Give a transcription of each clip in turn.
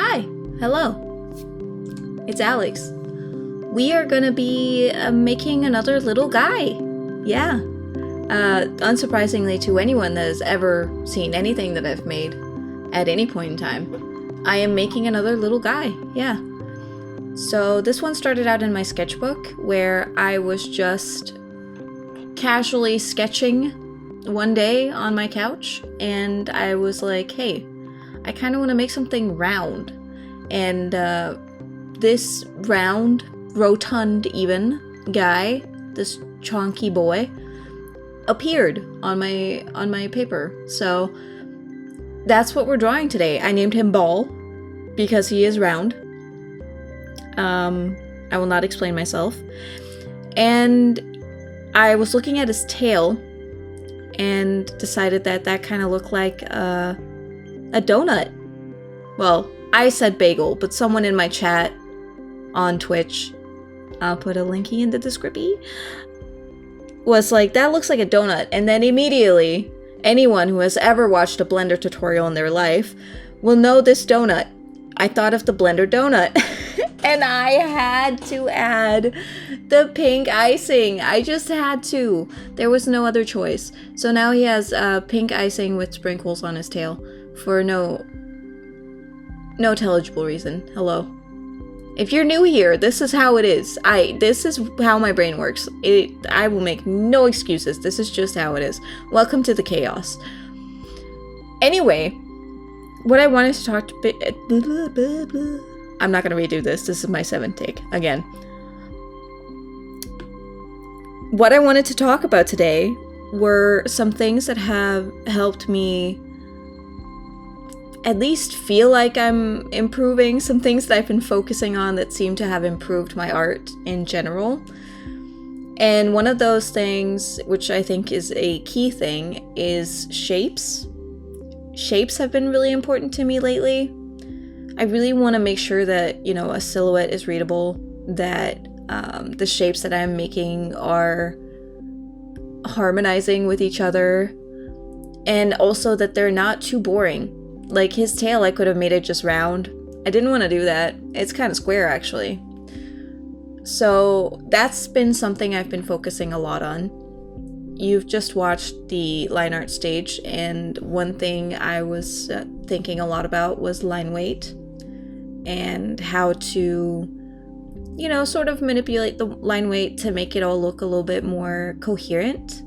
Hi, hello. It's Alex. We are gonna be making another little guy. Yeah. Unsurprisingly to anyone that has ever seen anything that I've made at any point in time, I am making another little guy. Yeah. So this one started out in my sketchbook where I was just casually sketching one day on my couch, and I was like, hey, I kind of want to make something round. And this round, rotund even guy, this chonky boy, appeared on my paper. So that's what we're drawing today. I named him Ball because he is round. I will not explain myself. And I was looking at his tail and decided that that kind of looked like a donut. Well, I said bagel, but someone in my chat on Twitch, I'll put a linky in the description, was like, that looks like a donut. And then immediately, anyone who has ever watched a Blender tutorial in their life will know this donut. I thought of the Blender donut. And I had to add the pink icing. I just had to. There was no other choice. So now he has pink icing with sprinkles on his tail for no intelligible reason. Hello. If you're new here, this is how it is. This is how my brain works. I will make no excuses. This is just how it is. Welcome to the chaos. Anyway, what I wanted to talk to... I'm not going to redo this. This is my 7th take. Again. What I wanted to talk about today were some things that have helped me at least feel like I'm improving. Some things that I've been focusing on that seem to have improved my art in general. And one of those things, which I think is a key thing, is shapes. Shapes have been really important to me lately. I really want to make sure that, you know, a silhouette is readable, that the shapes that I'm making are harmonizing with each other, and also that they're not too boring. Like his tail, I could have made it just round. I didn't want to do that. It's kind of square, actually. So that's been something I've been focusing a lot on. You've just watched the line art stage, and one thing I was thinking a lot about was line weight and how to, you know, sort of manipulate the line weight to make it all look a little bit more coherent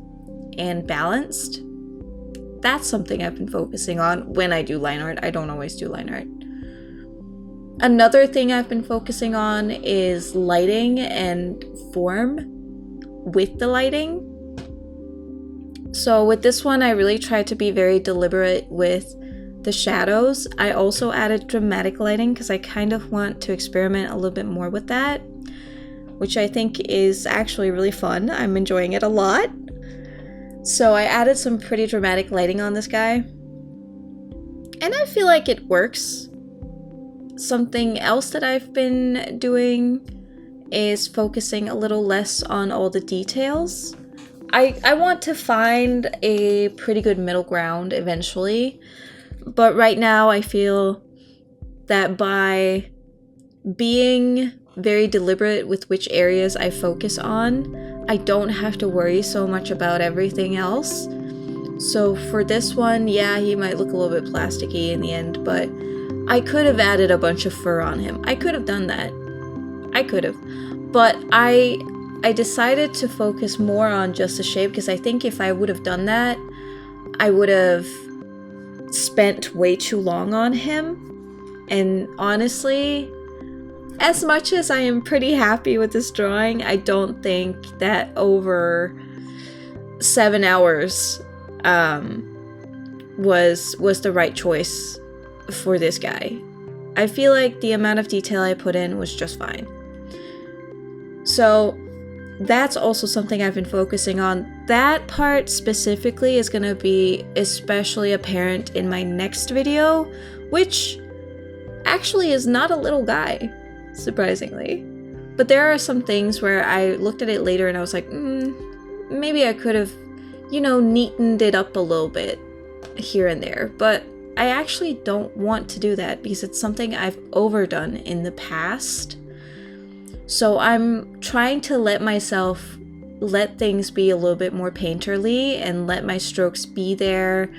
and balanced. That's something I've been focusing on when I do line art. I don't always do line art. Another thing I've been focusing on is lighting and form with the lighting. So with this one, I really tried to be very deliberate with the shadows. I also added dramatic lighting because I kind of want to experiment a little bit more with that, which I think is actually really fun. I'm enjoying it a lot. So I added some pretty dramatic lighting on this guy, and I feel like it works. Something else that I've been doing is focusing a little less on all the details. I want to find a pretty good middle ground eventually, but right now I feel that by being very deliberate with which areas I focus on, I don't have to worry so much about everything else. So for this one, yeah, he might look a little bit plasticky in the end, but I could have added a bunch of fur on him. I could have done that. I could have. But I decided to focus more on just the shape because I think if I would have done that, I would have spent way too long on him. And honestly, as much as I am pretty happy with this drawing, I don't think that over 7 hours was the right choice for this guy. I feel like the amount of detail I put in was just fine. So that's also something I've been focusing on. That part specifically is going to be especially apparent in my next video, which actually is not a little guy, surprisingly. But there are some things where I looked at it later and I was like, maybe I could have, you know, neatened it up a little bit here and there. But I actually don't want to do that because it's something I've overdone in the past. So I'm trying to let things be a little bit more painterly and let my strokes be there.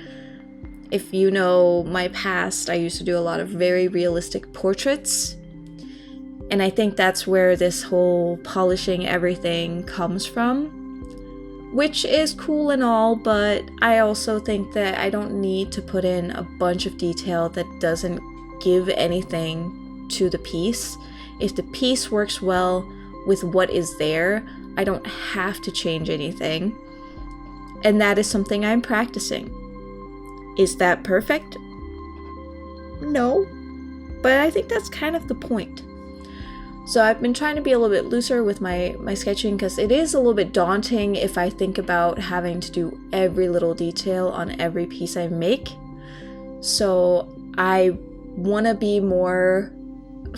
If you know my past, I used to do a lot of very realistic portraits. And I think that's where this whole polishing everything comes from, which is cool and all, but I also think that I don't need to put in a bunch of detail that doesn't give anything to the piece. If the piece works well with what is there, I don't have to change anything. And that is something I'm practicing. Is that perfect? No. But I think that's kind of the point. So I've been trying to be a little bit looser with my sketching because it is a little bit daunting if I think about having to do every little detail on every piece I make. So I want to be more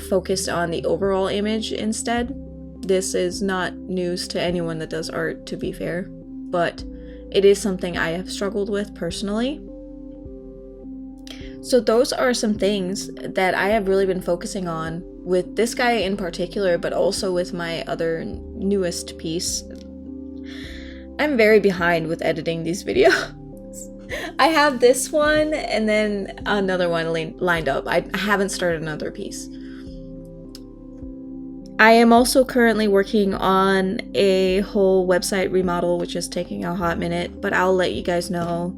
focused on the overall image instead. This is not news to anyone that does art, to be fair, but it is something I have struggled with personally. So those are some things that I have really been focusing on with this guy in particular, but also with my other newest piece. I'm very behind with editing these videos. I have this one and then another one lined up. I haven't started another piece. I am also currently working on a whole website remodel, which is taking a hot minute, but I'll let you guys know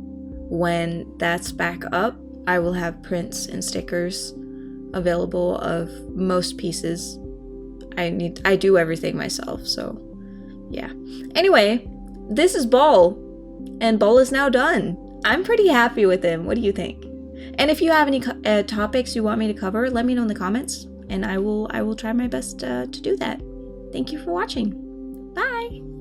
when that's back up. I will have prints and stickers available of most pieces. I do everything myself, so yeah. Anyway, this is Ball, and Ball is now done. I'm pretty happy with him. What do you think? And if you have any topics you want me to cover, let me know in the comments, and I will try my best to do that. Thank you for watching. Bye!